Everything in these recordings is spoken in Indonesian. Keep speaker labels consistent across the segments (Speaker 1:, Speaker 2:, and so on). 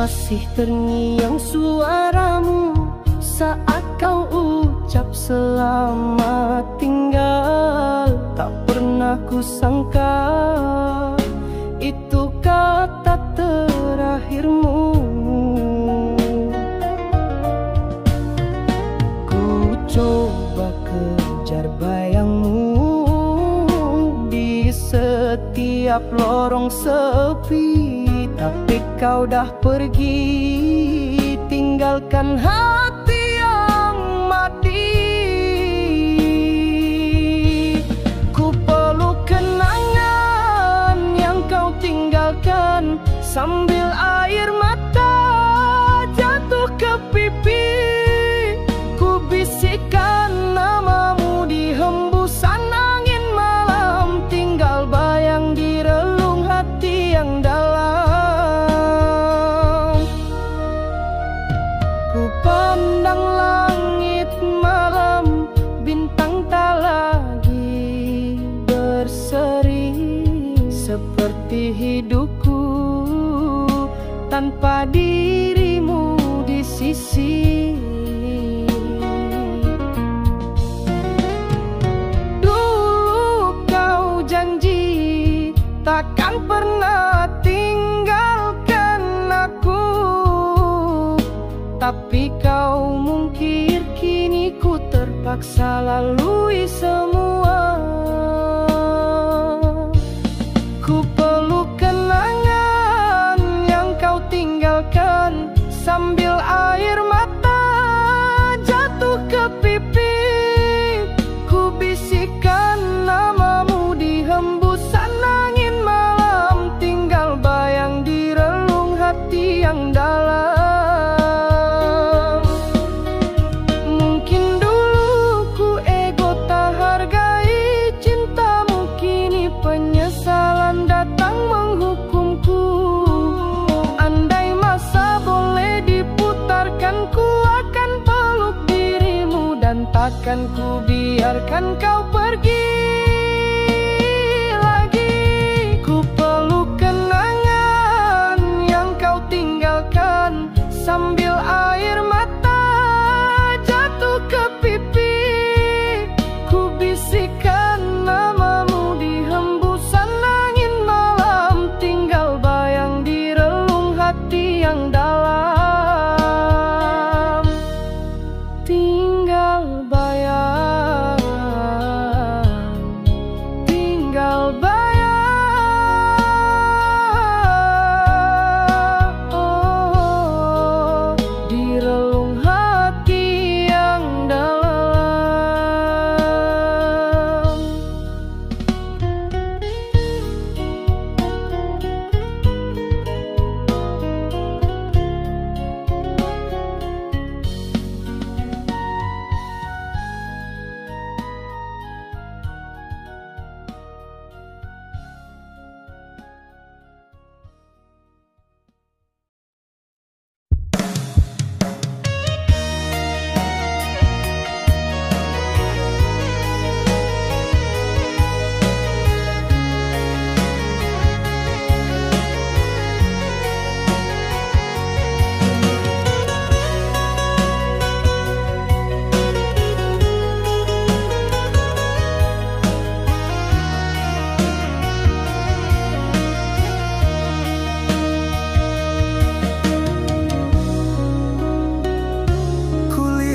Speaker 1: Masih terngiang suaramu saat kau ucap selamat tinggal. Tak pernah kusangka itu kata terakhirmu. Ku coba kejar bayangmu di setiap lorong sepi, tapi kau dah pergi, tinggalkan hati yang mati. Ku peluk kenangan yang kau tinggalkan, sambil air mata jatuh ke pipi. Ku bisikkan namamu di hembusan angin malam, tinggal bayang di relung hati yang dalam. Pandang langit malam, bintang tak lagi berseri. Seperti hidupku tanpa dirimu di sisi. Dulu kau janji takkan pernah tinggalkan aku, tapi kau mungkir, kini ku terpaksa lalui semua. Ku peluk kenangan yang kau tinggalkan, sambil air mata jatuh ke pipi. Ku bisikkan namamu di hembusan angin malam, tinggal bayang di relung hati yang dalam. Takkan ku biarkan kau pergi lagi. Ku peluk kenangan yang kau tinggalkan, sambil air mata jatuh ke pipi. Ku bisikkan namamu di hembusan angin malam, tinggal bayang di relung hati yang dalam. Tinggal bayang, tinggal bayang, oh, di relung hati yang dalam.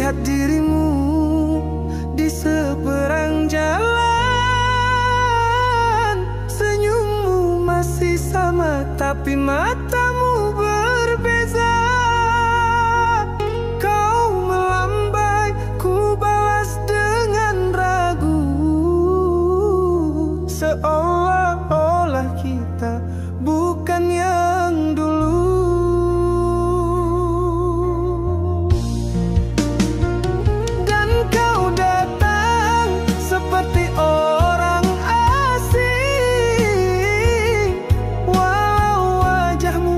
Speaker 1: Dirimu di seberang jalan, senyummu masih sama tapi matamu berbeza. Kau melambai, ku balas dengan ragu, seolah-olah kita bukan yang dulu. Orang asing, walau wajahmu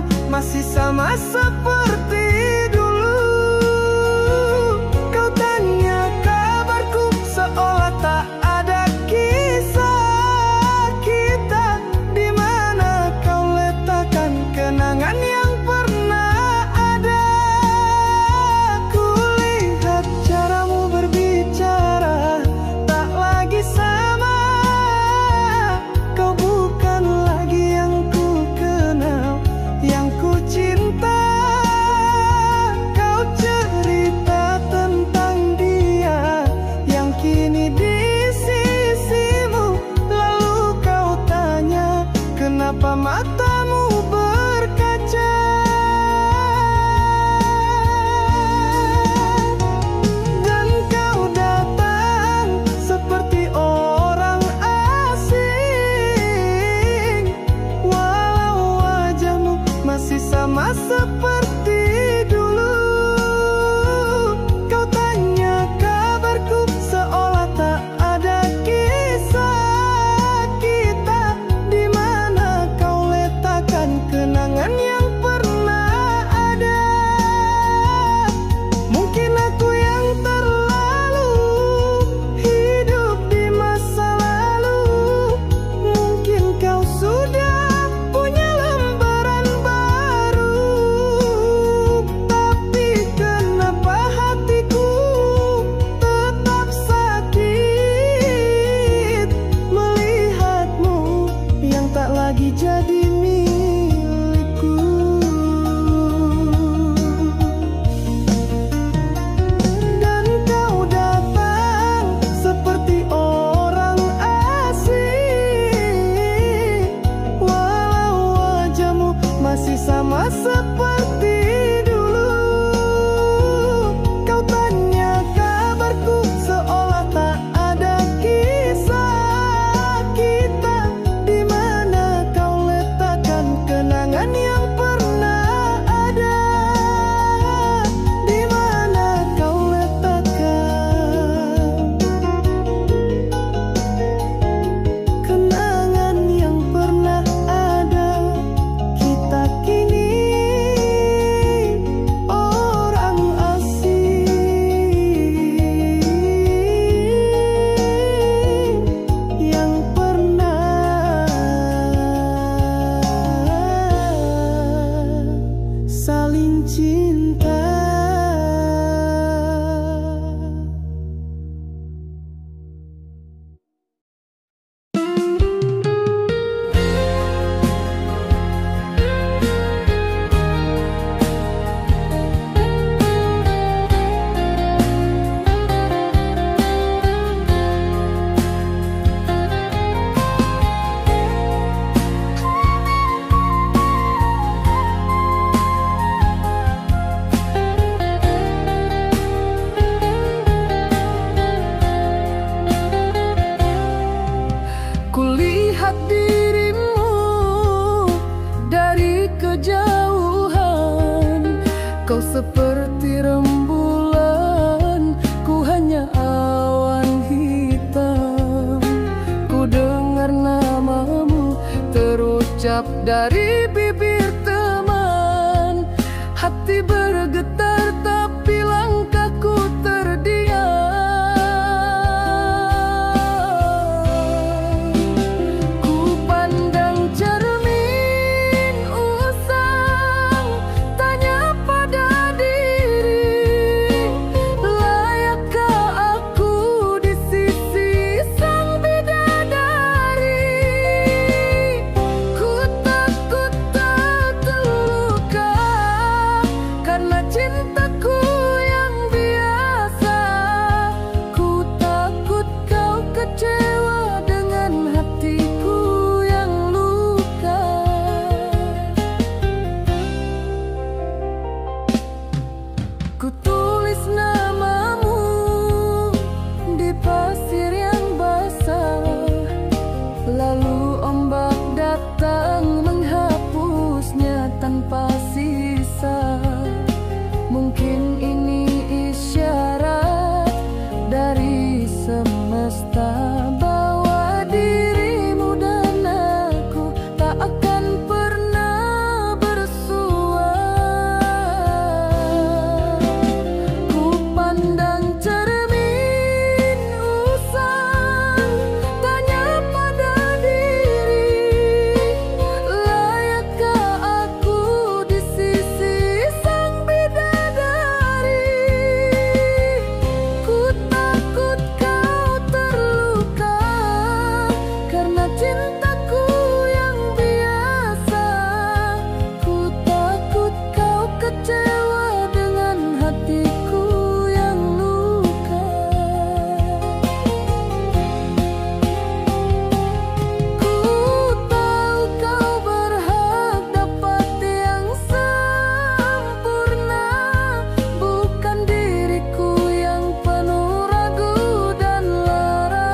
Speaker 1: ucap dari bibir teman. Hati bergetar tapi langkahku terdiam. Ku pandang cermin usang, tanya pada diri, layakkah aku di sisi sang bidadari? Ku takut tak terluka karena cintaku yang biasa. Ku takut kau kecewa dengan hatiku yang luka. Ku tulis namamu di pasir yang basah, lalu ombak datang menghapusnya tanpa sisa. Mungkin ini isyarat dari semesta bahwa dirimu dan aku tak akan pernah bersua. Ku pandang cermin usang, tanya pada diri, layakkah aku di sisi sang bidadari? Ku takut kau terluka karena cintaku yang biasa. Ku takut kau kecewa dengan hatiku yang luka. Ku tahu kau berhak dapat yang sempurna, bukan diriku yang penuh ragu dan lara.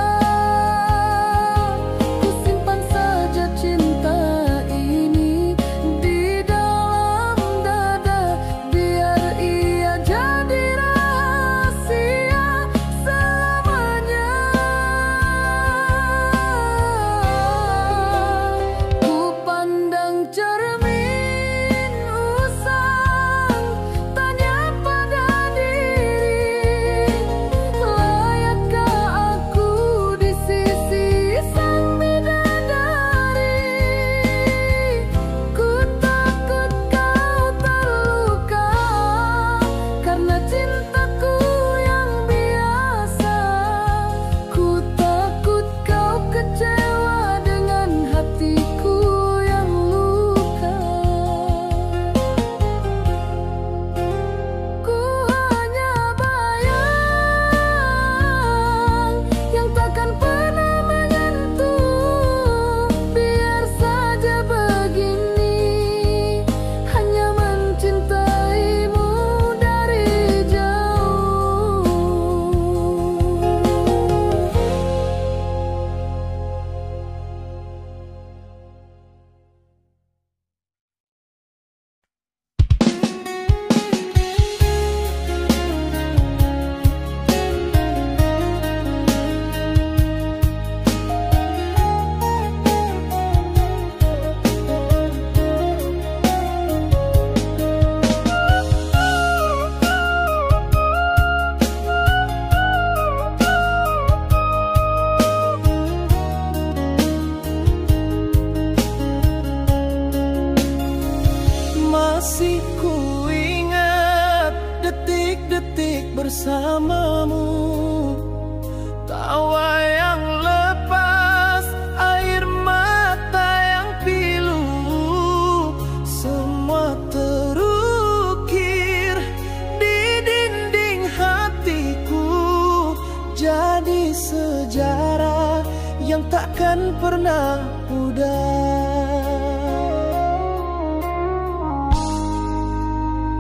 Speaker 1: Ku simpan saja cinta ini di dalam dada, biar ia jadi rahasia selamanya. Ku pandang cermin usang, tanya pada diri, layakkah aku di sisi sang bidadari? Ku takut kau terluka karena cintaku yang biasa. Ku takut kau kecewa dengan hatiku yang luka. Ku hanya bayang yang takkan pernah menyentuh. Biar saja begini, hanya mencintaimu dari jauh. Masih ku ingat detik-detik bersamamu, tawa yang lepas, air mata yang pilu, semua terukir di dinding hatiku, jadi sejarah yang takkan pernah pudar.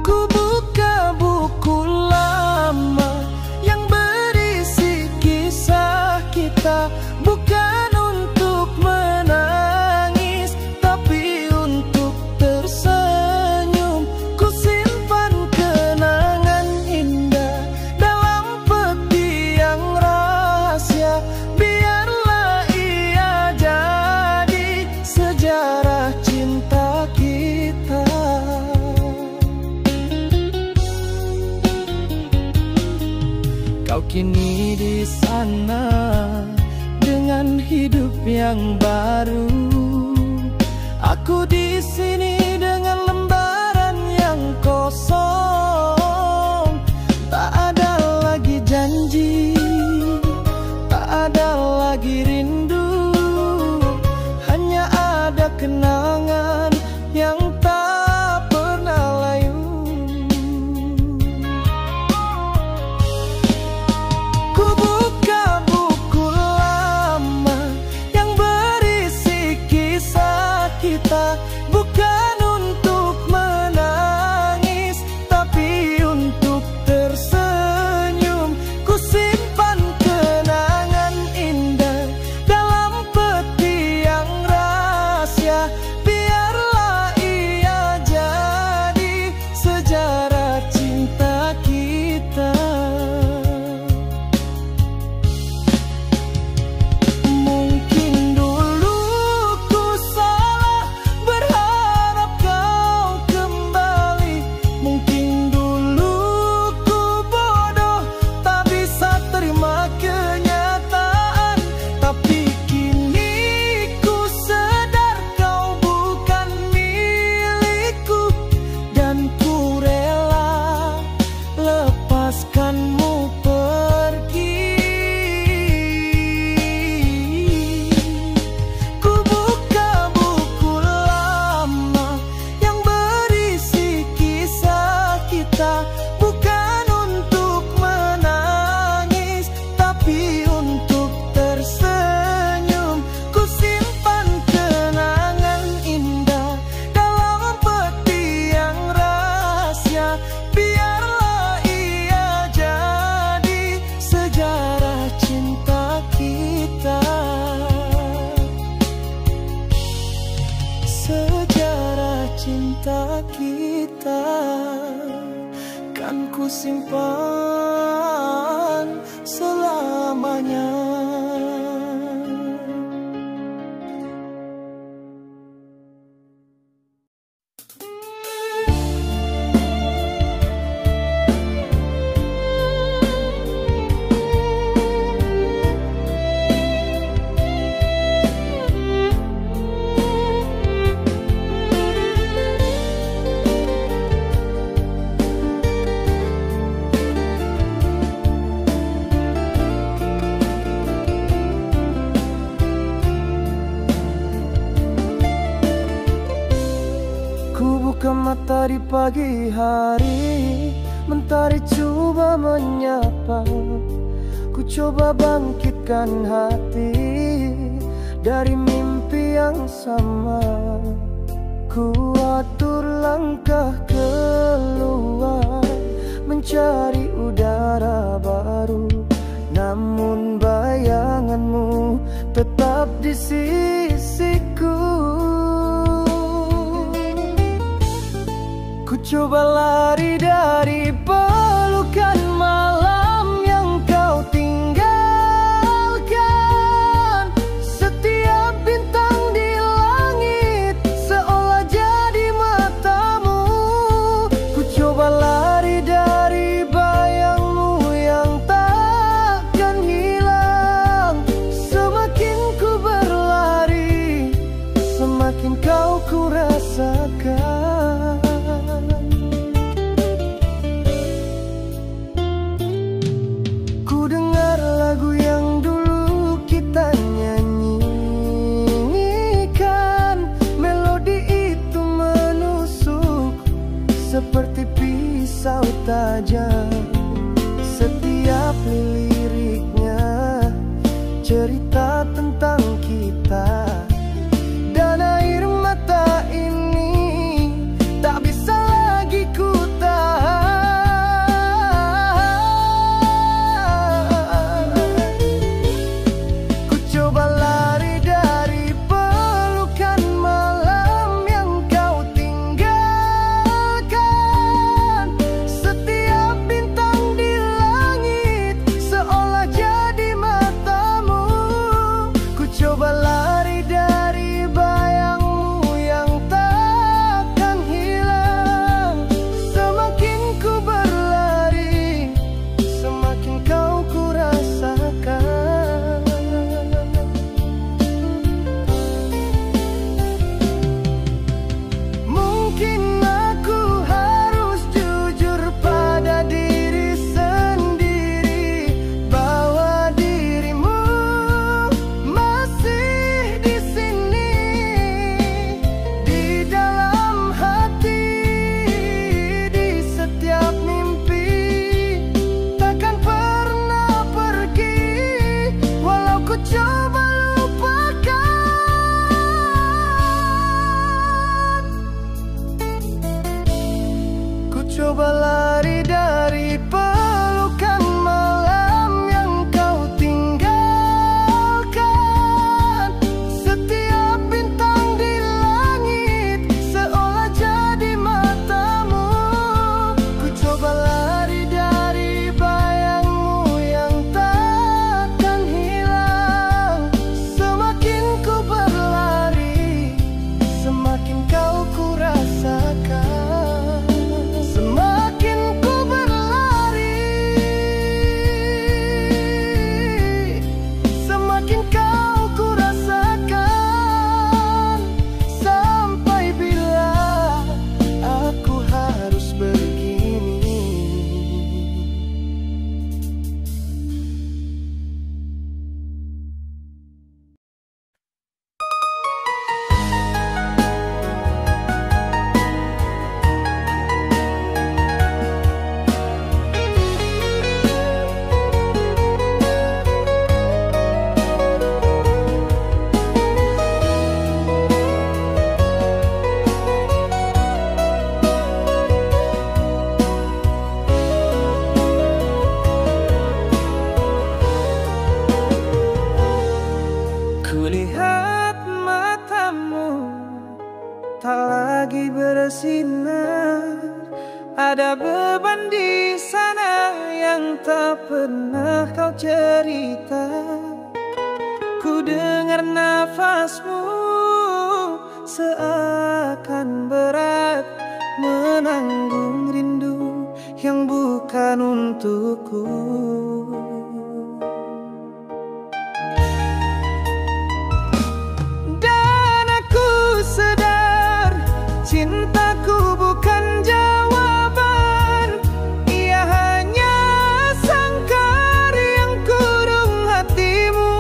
Speaker 1: Ku buka buku lama yang berisi kisah kita, bukan untuk menangis tapi untuk tersenyum. Ku simpan kenangan indah dalam peti yang rahasia, biarlah ia jadi sejarah. kini di sana dengan hidup yang baru. Aku di sini dengan lembaran yang kosong. Tak ada lagi janji, tak ada lagi rindu, hanya ada kenangan yang tak pernah layu. Ku buka buku lama yang berisi kisah kita, bukan untuk menangis tapi untuk tersenyum. Ku simpan kenangan indah dalam peti yang rahasia, biarlah ia jadi sejarah cinta kita. Mungkin dulu ku salah berharap kau kembali, mungkin dulu ku bodoh tak bisa terima kenyataan. Tapi kini ku sadar kau bukan milikku, dan ku rela lepaskanmu pergi. Ku buka buku lama yang berisi kisah kita, bukan untuk menangis tapi untuk tersenyum. Ku simpan kenangan indah dalam peti yang rahasia, biarlah ia jadi sejarah cinta kita. Sejarah cinta kita kan ku simpan selamanya. Ku buka mata di pagi hari, mentari coba menyapa. Ku coba bangkitkan hati dari mimpi yang sama. Ku atur langkah keluar, mencari udara baru. Namun bayanganmu tetap di sisiku. Ku coba lari dari pelukan malam yang kau tinggalkan. Setiap bintang di langit seolah jadi matamu. Ku coba lari dari bayangmu yang takkan hilang. Semakin ku berlari, semakin kau ku rasakan. bersinar. Ada beban di sana yang tak pernah kau cerita. Ku dengar nafasmu seakan berat, menanggung rindu yang bukan untukku. Dan aku sadar cintaku bukan jawaban, ia hanya sangkar yang kurung hatimu.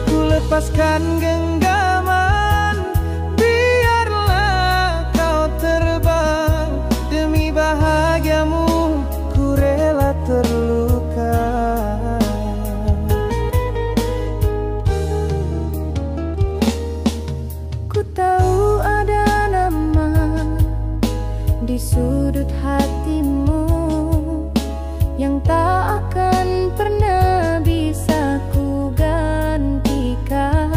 Speaker 1: Ku lepaskan genggaman, biarlah kau terbang. Demi bahagiamu ku rela terluka. Ku tahu ada nama di sudut hatimu yang tak akan pernah bisa ku gantikan.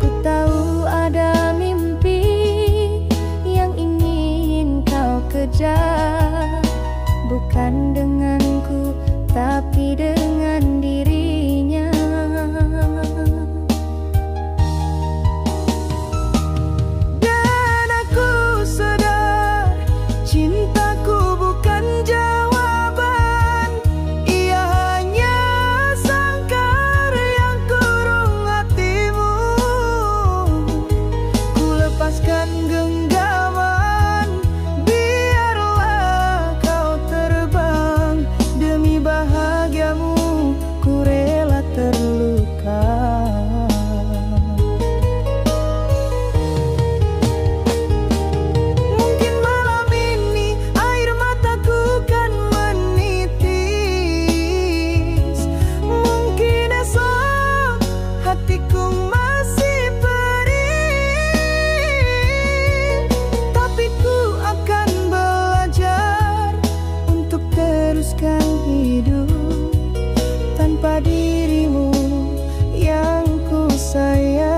Speaker 1: Ku tahu ada mimpi yang ingin kau kejar, bukan denganku tapi dengan dirinya. Dan aku sadar cintaku bukan jawaban, ia hanya sangkar yang kurung hatimu. Ku lepaskan genggaman, biarlah kau terbang. Demi bahagiamu ku rela terluka. Mungkin malam ini air mataku kan menitis, mungkin esok hatiku masih perih, tapi ku akan belajar untuk teruskan hidup tanpa dirimu yang ku sayang.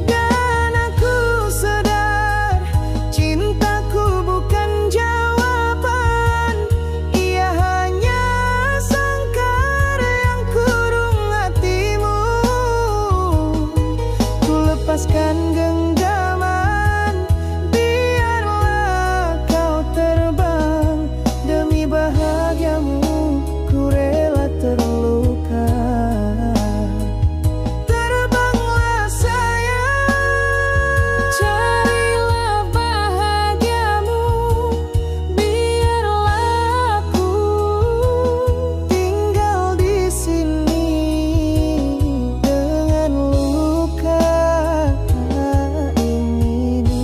Speaker 1: Dan aku sadar cintaku bukan jawaban, ia hanya sangkar yang kurung hatimu. Ku lepaskan genggaman, biarlah kau terbang. Demi bahagiamu ku rela terluka. Terbanglah sayang, carilah bahagiamu, biarlah aku tinggal di sini dengan luka ini.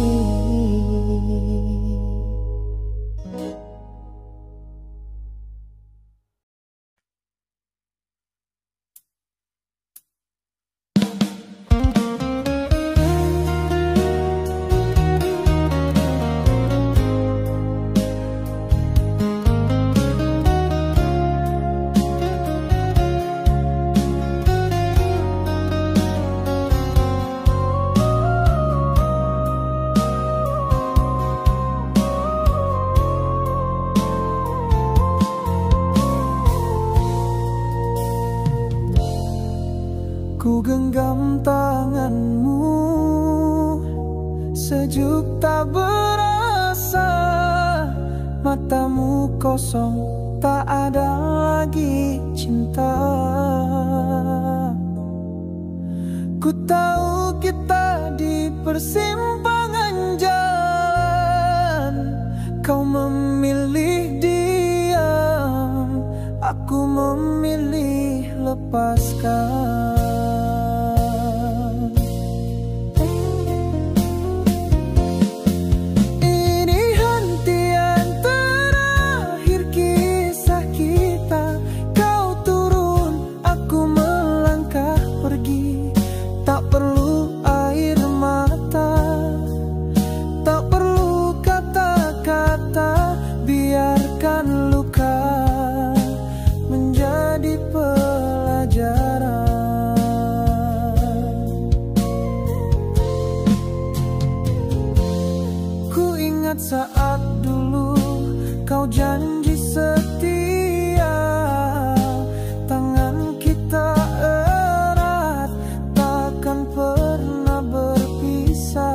Speaker 1: Ku genggam tanganmu, sejuk tak berasa. Matamu kosong, tak ada lagi cinta. Ku tahu kita di persimpangan jalan. Kau memilih diam, aku memilih lepaskan. Ini hentian terakhir kisah kita. Kau turun, aku melangkah pergi. Tak perlu air mata, tak perlu kata-kata. Biarkan luka menjadi pelajaran. Ingat saat dulu kau janji setia, tangan kita erat takkan pernah berpisah.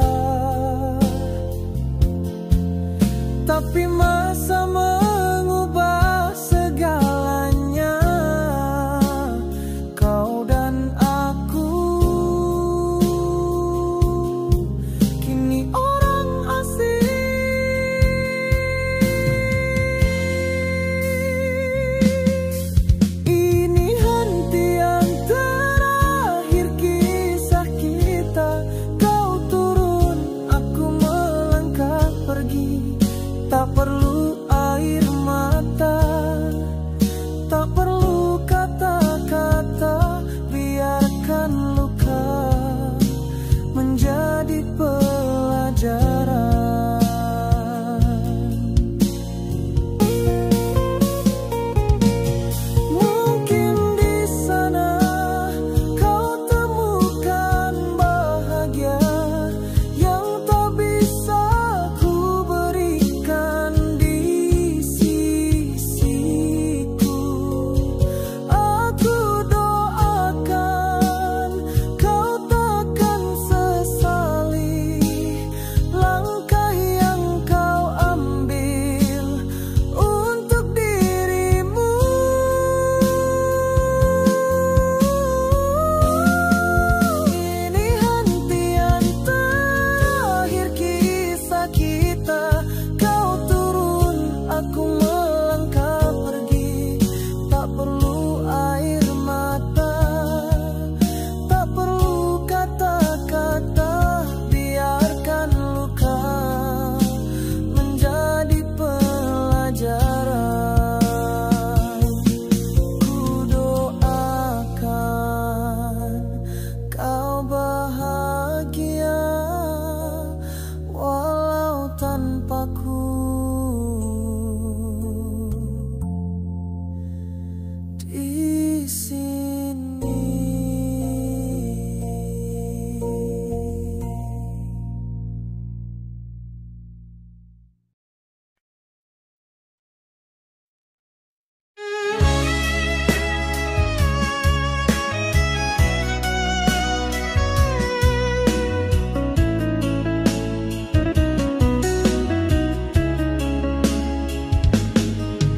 Speaker 1: Tapi masa mengubah segalanya, kau dan aku kini orang asing. Ini hentian terakhir kisah kita. Kau turun, aku melangkah pergi. Tak perlu air mata, tak perlu kata-kata, biarkan luka menjadi pelajaran. Mungkin di sana kau temukan bahagia yang tak bisa ku berikan di sisiku. Aku doakan kau takkan sesali langkah yang kau ambil untuk dirimu. Ini hentian terakhir kisah kita. Kau turun, aku melangkah pergi. Tak perlu air mata, tak perlu kata-kata, biarkan luka menjadi pelajaran. Ku doakan kau bahagia walau tanpaku di sini.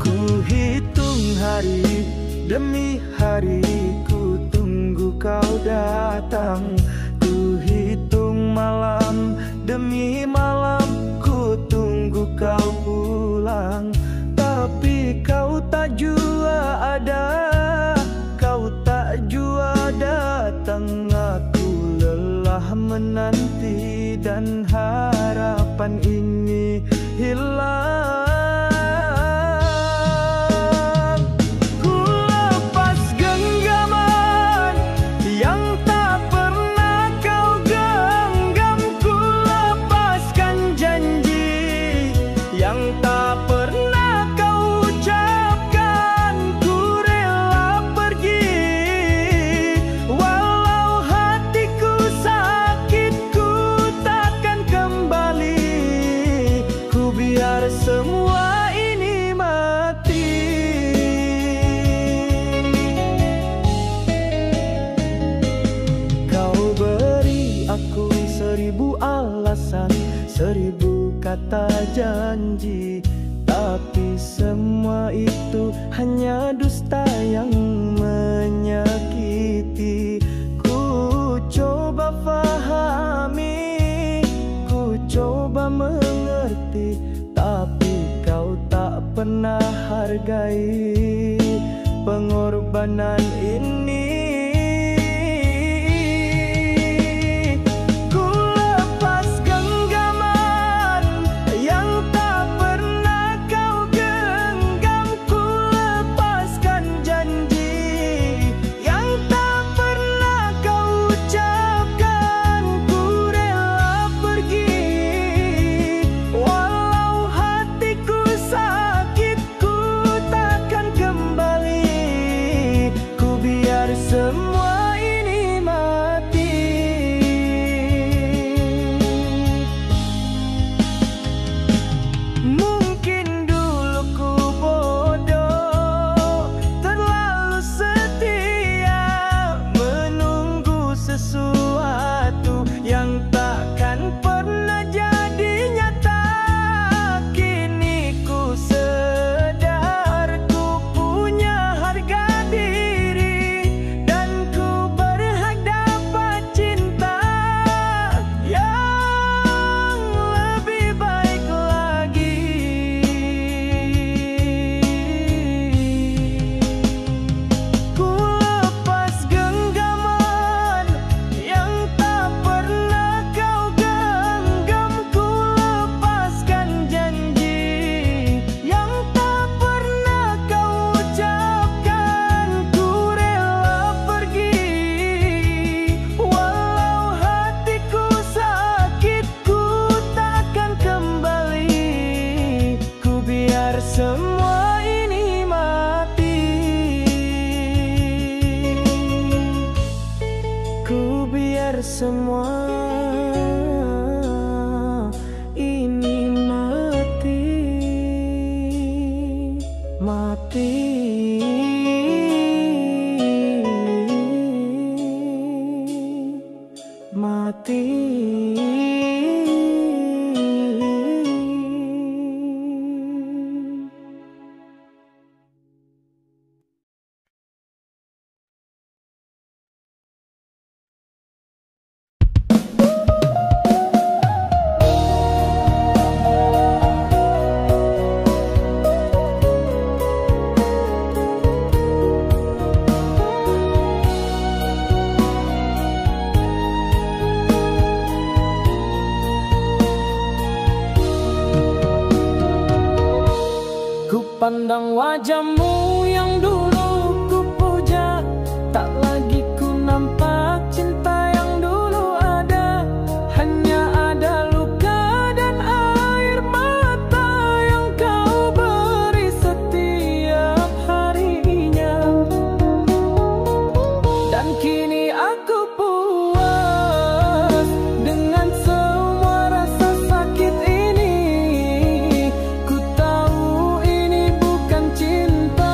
Speaker 1: Ku hitung hari demi hari, ku tunggu kau datang. Ku hitung malam demi malam, ku tunggu kau pulang. Tapi kau tak jua ada, kau tak jua datang. Aku lelah menanti dan harapan ini hilang. Ku lepas genggaman yang tak pernah kau genggam. Ku lepaskan janji yang tak pernah kau ucapkan. Ku rela pergi walau hatiku sakit. Ku takkan kembali, ku biar semua ini mati. Kau beri aku 1000 alasan, 1000 kata janji, tapi semua itu hanya dusta yang menyakiti. Ku coba fahami, ku coba mengerti, tapi kau tak pernah hargai pengorbanan ini. Ku lepas genggaman yang tak pernah kau genggam. Ku lepaskan janji yang tak pernah kau ucapkan. Ku rela pergi walau hatiku sakit. Ku takkan kembali, ku semua ini mati. Ku biar semua ini mati. Mati. Mati. Pandang wajahmu yang dulu ku puja, tak lagi ku nampak cinta yang dulu ada. Hanya ada luka dan air mata yang kau beri setiap harinya. Dan kini aku puas dengan semua rasa sakit ini. Ku tahu cinta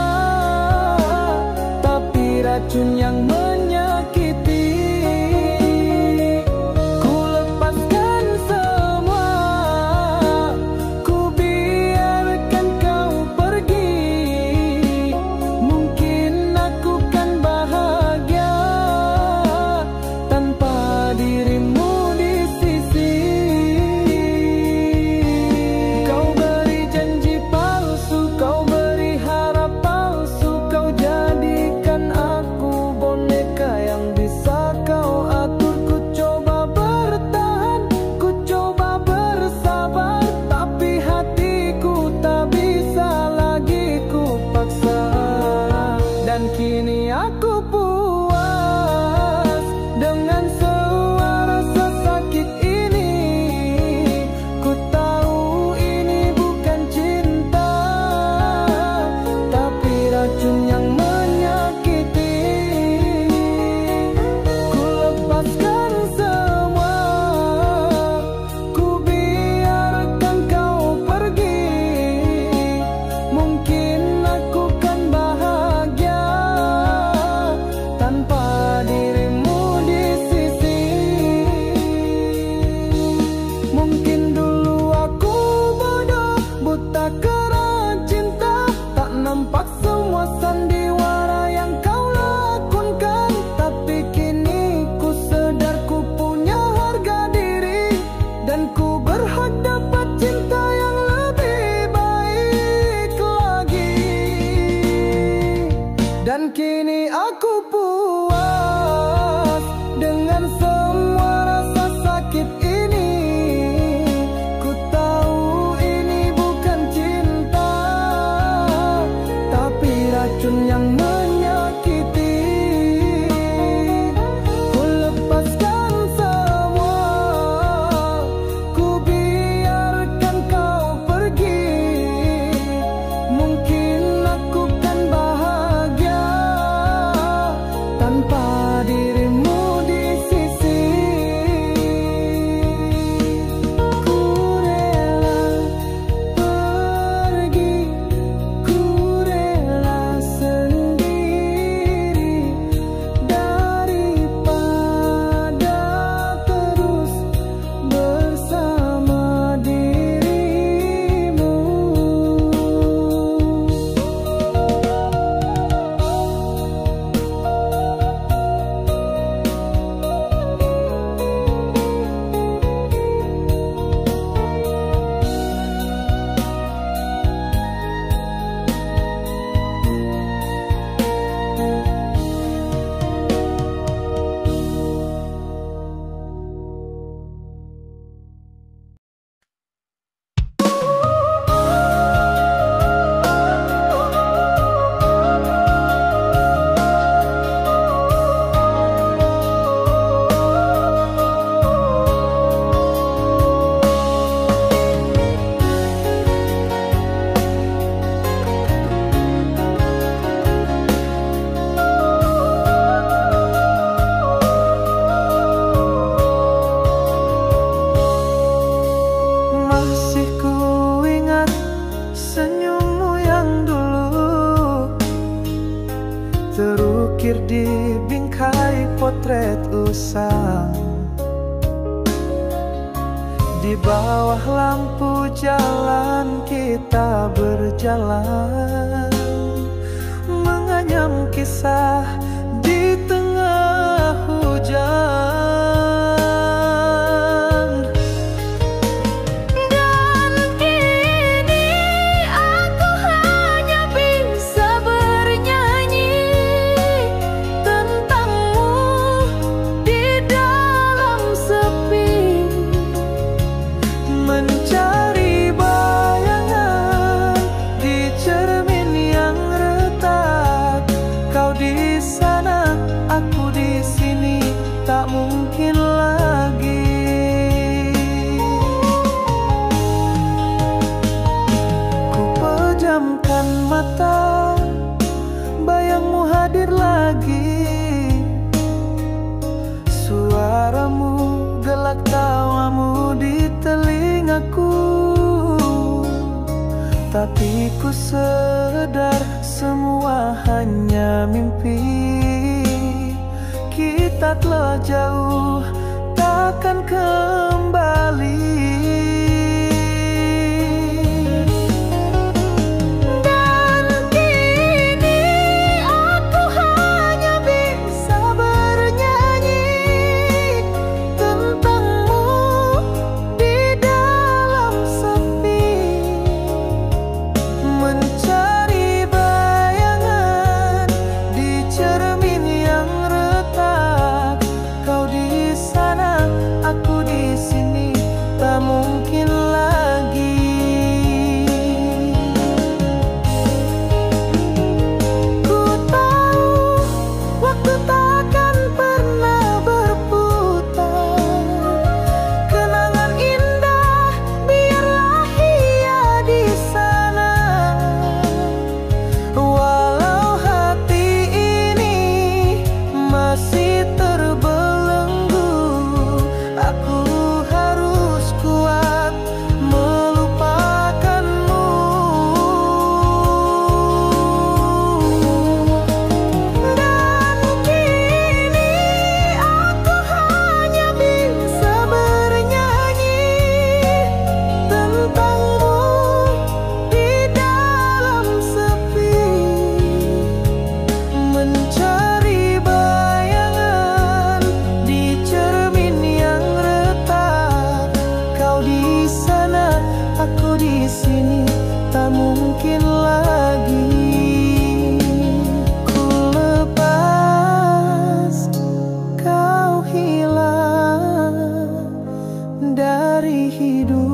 Speaker 1: bawah lampu jalan kita berjalan, menganyam kisah di tengah hujan.
Speaker 2: Dan kini aku hanya bisa bernyanyi tentangmu di dalam sepi,
Speaker 1: mencari bayangan di cermin yang retak. Kau di sana, aku di sini, tak mungkin lagi. Ku pejamkan mata, bayangmu hadir lagi. Suaramu, gelak tawamu di telingaku. Tapi ku sadar semua hanya mimpi. Kita telah jauh, takkan kembali.
Speaker 2: dan kini aku hanya bisa bernyanyi tentangmu
Speaker 1: Di dalam sepi, mencari bayangan di cermin yang retak. Kau di sana, aku di sini, tak mungkin lagi. Ku tahu waktu takkan pernah berputar. Kenangan indah biarlah ia di sana. Walau hati ini masih terbelenggu, aku harus kuat melupakanmu. Dan kini aku hanya bisa bernyanyi tentangmu di dalam sepi, mencari bayangan di cermin yang retak. Kau di sana, aku di sini, tak mungkin lagi. Ku lepas, kau hilang dari hidup.